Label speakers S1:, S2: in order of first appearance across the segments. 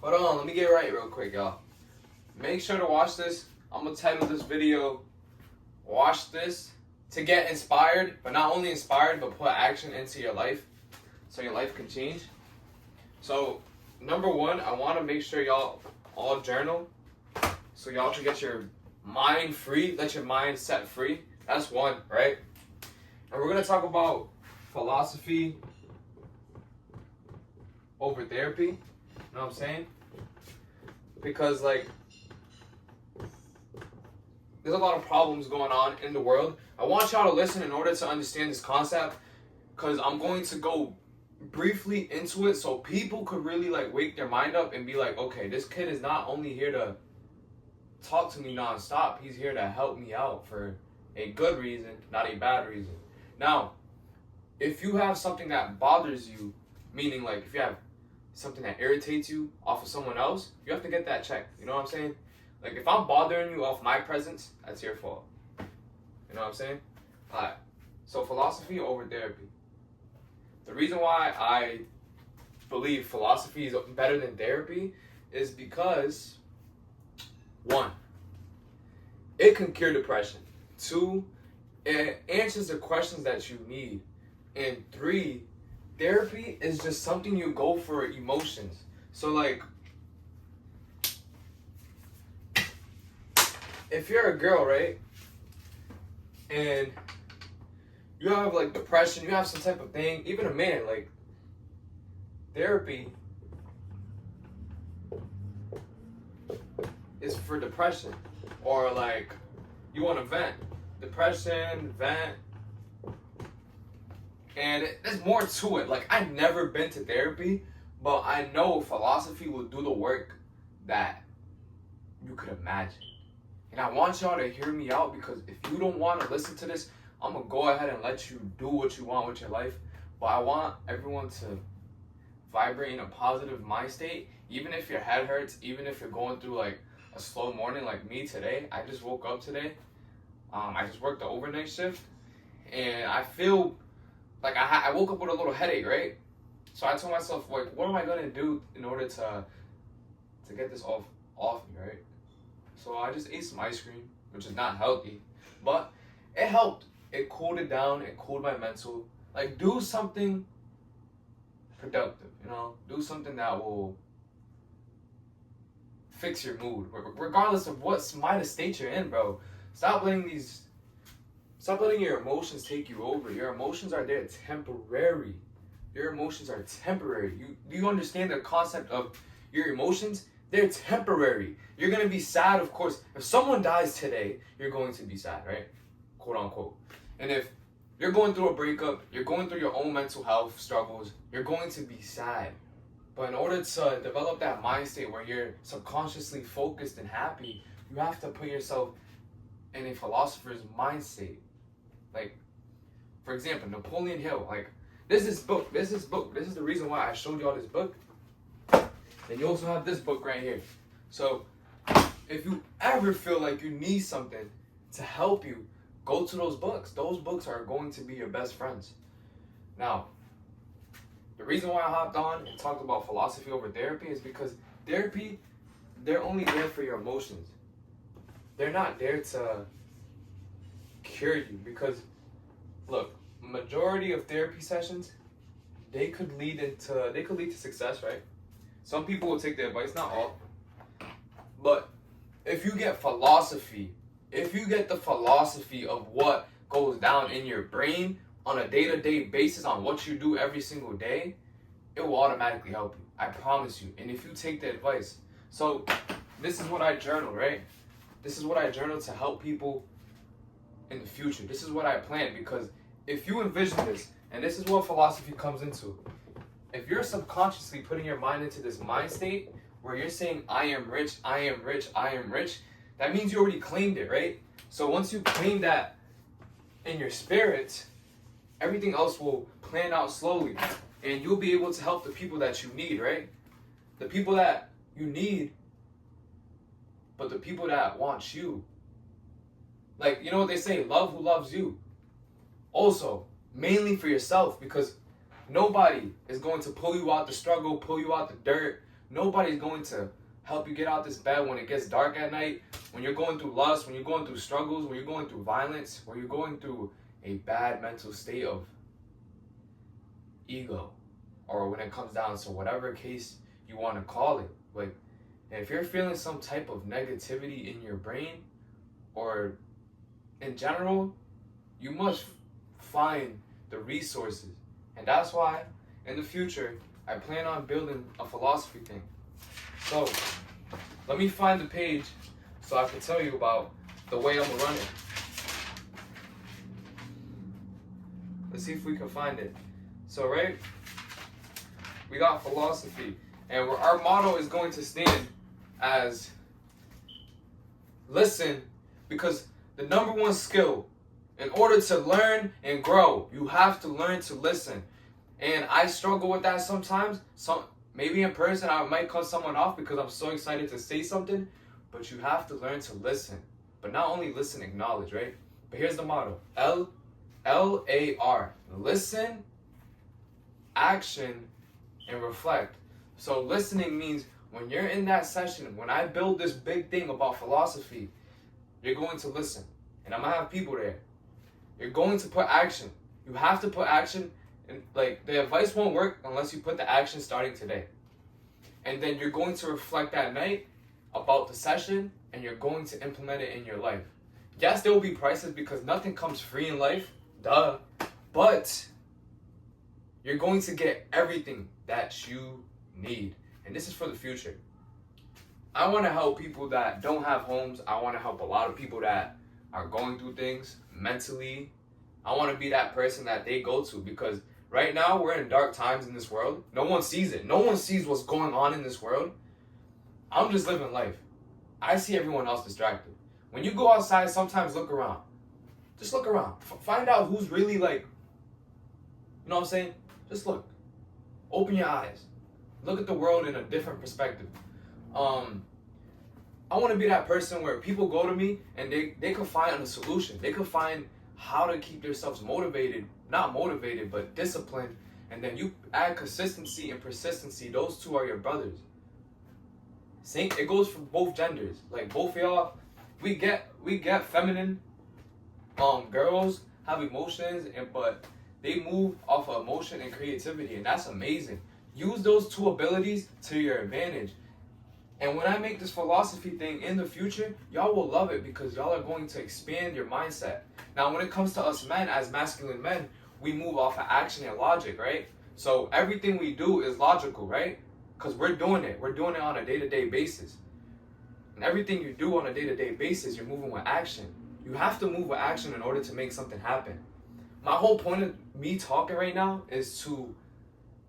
S1: Hold on, let me get right real quick, y'all. Make sure to watch this. I'm gonna title this video, "Watch This to Get Inspired," but not only inspired, but put action into your life so your life can change. So, number one, I wanna make sure y'all all journal so y'all can get your mind free, let your mind set free. That's one, right? And we're gonna talk about philosophy over therapy. You know what I'm saying? Because like there's a lot of problems going on in the world. I want y'all to listen in order to understand this concept, because I'm going to go briefly into it so people could really like wake their mind up and be like, okay, this kid is not only here to talk to me nonstop, he's here to help me out for a good reason, not a bad reason. Now, if you have something that bothers you, meaning like if you have something that irritates you off of someone else, you have to get that checked. You know what I'm saying? Like if I'm bothering you off my presence, that's your fault. You know what I'm saying? Alright. So philosophy over therapy. The reason why I believe philosophy is better than therapy is because, one, it can cure depression. Two, it answers the questions that you need. And three, therapy is just something you go for emotions. So like, if you're a girl, right, and you have like depression, you have some type of thing, even a man, like therapy is for depression, or like you want to vent, depression, vent. And there's more to it. Like, I've never been to therapy, but I know philosophy will do the work that you could imagine. And I want y'all to hear me out, because if you don't want to listen to this, I'm going to go ahead and let you do what you want with your life. But I want everyone to vibrate in a positive mind state, even if your head hurts, even if you're going through like a slow morning like me today. I just woke up today. I just worked the overnight shift, and I feel like I woke up with a little headache, right? So I told myself, like, what am I gonna do in order to get this off me, right? So I just ate some ice cream, which is not healthy, but it helped. It cooled it down. It cooled my mental. Like, do something productive, you know? Do something that will fix your mood, regardless of what minor state you're in, bro. Stop letting your emotions take you over. Your emotions are there temporary. Your emotions are temporary. Do you understand the concept of your emotions? They're temporary. You're going to be sad, of course. If someone dies today, you're going to be sad, right? Quote unquote. And if you're going through a breakup, you're going through your own mental health struggles, you're going to be sad. But in order to develop that mind state where you're subconsciously focused and happy, you have to put yourself in a philosopher's mind state. Like, for example, Napoleon Hill. Like, this is the reason why I showed y'all this book. And you also have this book right here. So, if you ever feel like you need something to help you, go to those books. Those books are going to be your best friends. Now, the reason why I hopped on and talked about philosophy over therapy is because therapy, they're only there for your emotions. They're not there to cure you, because look, majority of therapy sessions, they could lead to success, right? Some people will take the advice, not all. But if you get philosophy, if you get the philosophy of what goes down in your brain on a day-to-day basis, on what you do every single day, it will automatically help you. I promise you. And if you take the advice. So this is what I journal, right? This is what I journal to help people in the future. This is what I plan, because if you envision this, and this is what philosophy comes into, if you're subconsciously putting your mind into this mind state where you're saying, I am rich, I am rich, I am rich, that means you already claimed it, right? So once you claim that in your spirit, everything else will plan out slowly, and you'll be able to help the people that you need, right? The people that you need, but the people that want you. Like, you know what they say, love who loves you. Also, mainly for yourself, because nobody is going to pull you out the struggle, pull you out the dirt, Nobody's going to help you get out this bed when it gets dark at night, when you're going through lust, when you're going through struggles, when you're going through violence, when you're going through a bad mental state of ego, or when it comes down to whatever case you want to call it. Like, if you're feeling some type of negativity in your brain, or in general, you must find the resources. And that's why in the future I plan on building a philosophy thing. So let me find the page so I can tell you about the way I'm gonna run it. Let's see if we can find it. So right, we got philosophy, and our motto is going to stand as listen, because the number one skill in order to learn and grow, you have to learn to listen. And I struggle with that sometimes. Maybe in person I might cut someone off because I'm so excited to say something, but you have to learn to listen. But not only listen, acknowledge, right? But here's the motto. LAR. Listen, action, and reflect. So listening means when you're in that session, when I build this big thing about philosophy, you're going to listen. And I'm going to have people there. You're going to put action. You have to put action. And like, the advice won't work unless you put the action starting today. And then you're going to reflect that night about the session, and you're going to implement it in your life. Yes, there will be prices because nothing comes free in life. Duh. But you're going to get everything that you need. And this is for the future. I want to help people that don't have homes. I want to help a lot of people that are going through things mentally. I want to be that person that they go to, because right now we're in dark times in this world. No one sees it. No one sees what's going on in this world. I'm just living life. I see everyone else distracted. When you go outside, sometimes look around. Just look around. Find out who's really like, you know what I'm saying? Just look. Open your eyes. Look at the world in a different perspective. I want to be that person where people go to me and they can find a solution. They can find how to keep themselves motivated. Not motivated, but disciplined. And then you add consistency and persistency. Those two are your brothers. It goes for both genders. Like, both of y'all, we get feminine girls have emotions, but they move off of emotion and creativity, and that's amazing. Use those two abilities to your advantage. And when I make this philosophy thing in the future, y'all will love it because y'all are going to expand your mindset. Now, when it comes to us men, as masculine men, we move off of action and logic, right? So everything we do is logical, right? Because we're doing it. We're doing it on a day-to-day basis. And everything you do on a day-to-day basis, you're moving with action. You have to move with action in order to make something happen. My whole point of me talking right now is to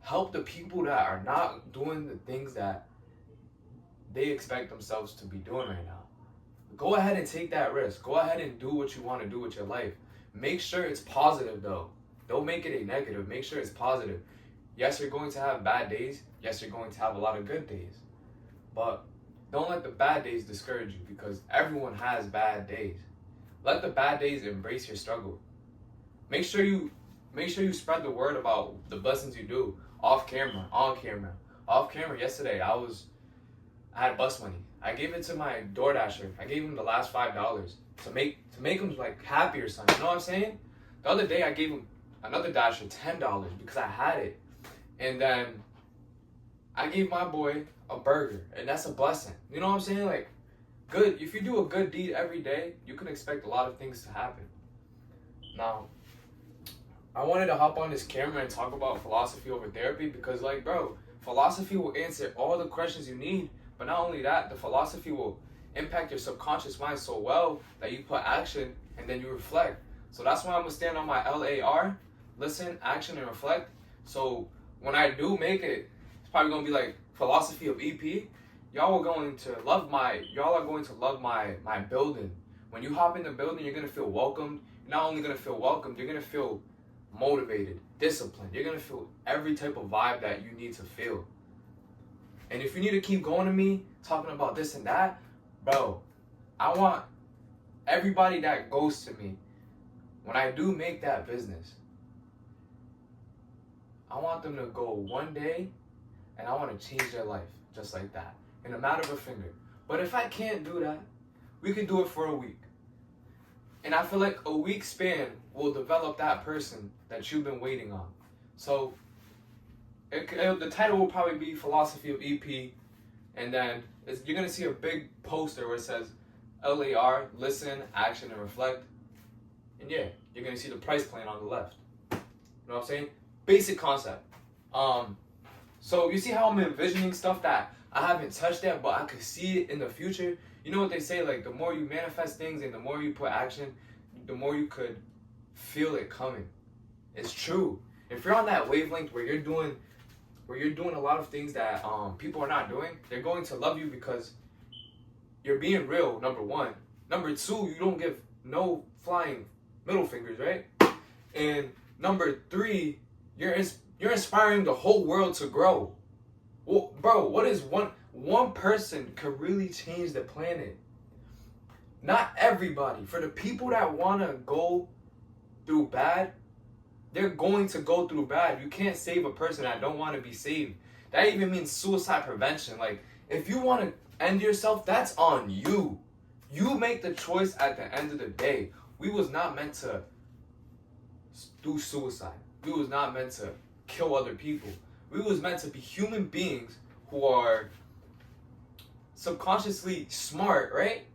S1: help the people that are not doing the things that they expect themselves to be doing right now. Go ahead and take that risk. Go ahead and do what you want to do with your life. Make sure it's positive, though. Don't make it a negative. Make sure it's positive. Yes, you're going to have bad days. Yes, you're going to have a lot of good days. But don't let the bad days discourage you, because everyone has bad days. Let the bad days embrace your struggle. Make sure you spread the word about the blessings you do, off camera, on camera. Off camera, yesterday I had bus money. I gave it to my DoorDasher. I gave him the last $5 to make him like happy or something. You know what I'm saying? The other day I gave him another Dasher $10 because I had it. And then I gave my boy a burger, and that's a blessing. You know what I'm saying? Like, good. If you do a good deed every day, you can expect a lot of things to happen. Now, I wanted to hop on this camera and talk about philosophy over therapy because, like, bro, philosophy will answer all the questions you need. But not only that, the philosophy will impact your subconscious mind so well that you put action and then you reflect. So that's why I'm going to stand on my LAR, listen, action, and reflect. So when I do make it, it's probably going to be like philosophy of EP. Y'all are going to love my building. When you hop in the building, you're going to feel welcomed. You're not only going to feel welcomed, you're going to feel motivated, disciplined. You're going to feel every type of vibe that you need to feel. And if you need to keep going to me, talking about this and that, bro, I want everybody that goes to me, when I do make that business, I want them to go one day and I want to change their life. just like that, in a matter of a finger. But if I can't do that, we can do it for a week. And I feel like a week span will develop that person that you've been waiting on. So the title will probably be Philosophy of EP, and then you're going to see a big poster where it says LAR, listen, action, and reflect. And yeah, you're going to see the price plan on the left. You know what I'm saying? Basic concept. So you see how I'm envisioning stuff that I haven't touched yet, but I could see it in the future. You know what they say, like the more you manifest things and the more you put action, the more you could feel it coming. It's true. If you're on that wavelength where you're doing a lot of things that people are not doing, they're going to love you because you're being real, number one. Number two, you don't give no flying middle fingers, right? And number three, you're inspiring the whole world to grow. Well, bro, what is one person could really change the planet? Not everybody. For the people that want to go through bad, they're going to go through bad. You can't save a person that don't want to be saved. That even means suicide prevention. Like, if you want to end yourself, that's on you. You make the choice at the end of the day. We was not meant to do suicide. We was not meant to kill other people. We was meant to be human beings who are subconsciously smart, right?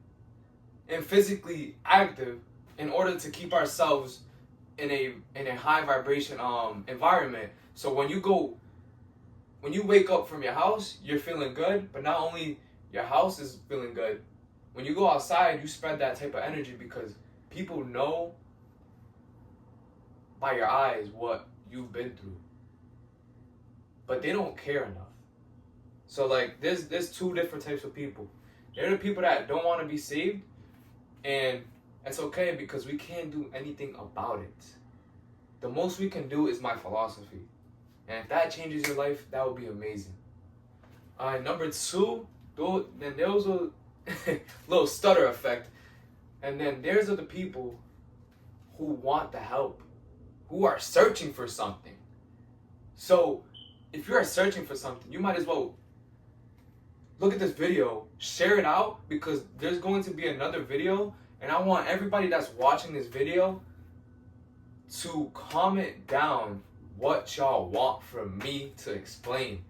S1: And physically active in order to keep ourselves in a high vibration environment. So when you wake up from your house, you're feeling good, but not only your house is feeling good, when you go outside, you spread that type of energy because people know by your eyes what you've been through. But they don't care enough. So like there's two different types of people. There are the people that don't want to be saved, and it's okay because we can't do anything about it. The most we can do is my philosophy. And if that changes your life, that would be amazing. Number two, then there was a little stutter effect. And then there's the people who want the help, who are searching for something. So if you are searching for something, you might as well look at this video, share it out, because there's going to be another video, and I want everybody that's watching this video to comment down what y'all want from me to explain.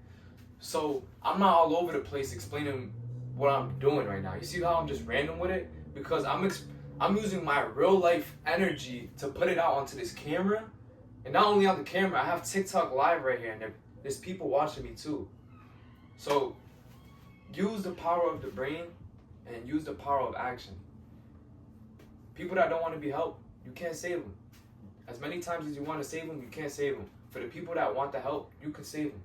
S1: So I'm not all over the place explaining what I'm doing right now. You see how I'm just random with it? Because I'm using my real life energy to put it out onto this camera. And not only on the camera, I have TikTok live right here, and there's people watching me too. So use the power of the brain and use the power of action. People that don't want to be helped, you can't save them. As many times as you want to save them, you can't save them. For the people that want the help, you can save them.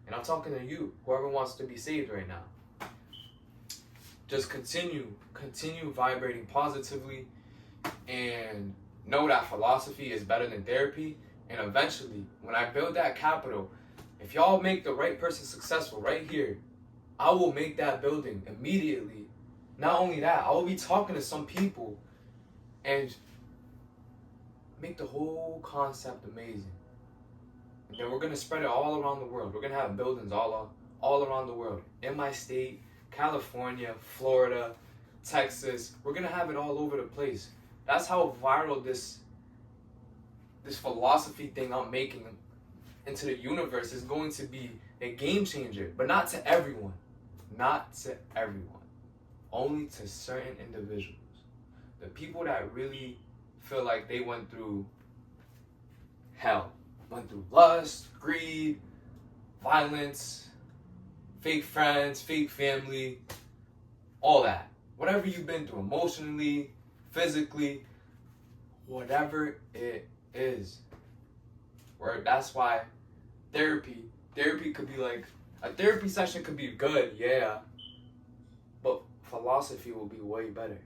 S1: And I'm talking to you, whoever wants to be saved right now. Just continue vibrating positively, and know that philosophy is better than therapy. And eventually, when I build that capital, if y'all make the right person successful right here, I will make that building immediately. Not only that, I will be talking to some people and make the whole concept amazing. And then we're going to spread it all around the world. We're going to have buildings all around the world. In my state, California, Florida, Texas. We're going to have it all over the place. That's how viral this philosophy thing I'm making into the universe is going to be a game changer. But not to everyone. Not to everyone. Only to certain individuals. The people that really feel like they went through hell. Went through lust, greed, violence, fake friends, fake family, all that. Whatever you've been through emotionally, physically, whatever it is. That's why therapy could be like, a therapy session could be good, yeah, but philosophy will be way better.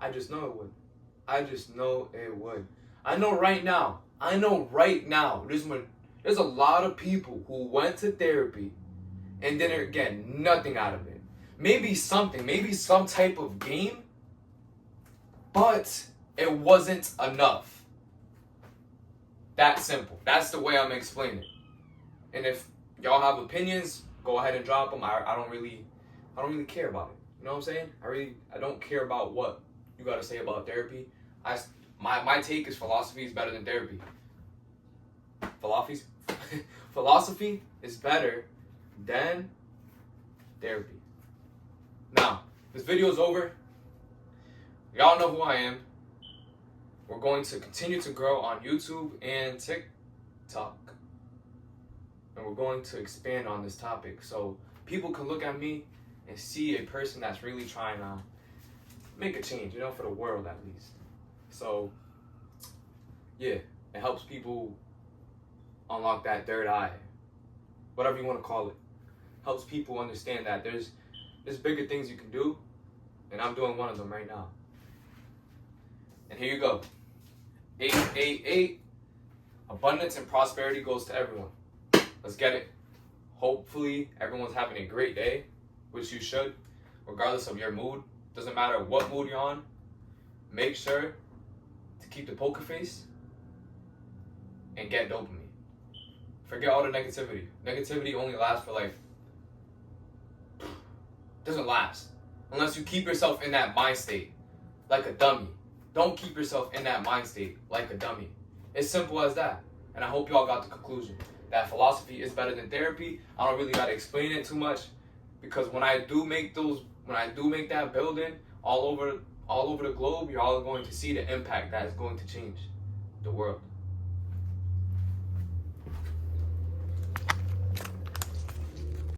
S1: I just know it would. I know right now, there's a lot of people who went to therapy and didn't get nothing out of it. Maybe some type of gain, but it wasn't enough. That simple. That's the way I'm explaining it. And if y'all have opinions, go ahead and drop them. I don't really care about it. You know what I'm saying? I don't care about what you got to say about therapy. My take is philosophy is better than therapy. Philosophy is better than therapy. Now, this video is over. Y'all know who I am. We're going to continue to grow on YouTube and TikTok. And we're going to expand on this topic so people can look at me and see a person that's really trying to make a change, you know, for the world at least. So, yeah, it helps people unlock that third eye, whatever you want to call it. Helps people understand that there's bigger things you can do, and I'm doing one of them right now. And here you go. 888. Abundance and prosperity goes to everyone. Let's get it. Hopefully everyone's having a great day, which you should, regardless of your mood. Doesn't matter what mood you're on. Make sure to keep the poker face and get dopamine. Forget all the negativity. Negativity only lasts for doesn't last unless you keep yourself in that mind state like a dummy. Don't keep yourself in that mind state like a dummy. It's simple as that. And I hope y'all got the conclusion that philosophy is better than therapy. I don't really gotta explain it too much, because when I do make that building all over the globe, you're all going to see the impact that is going to change the world.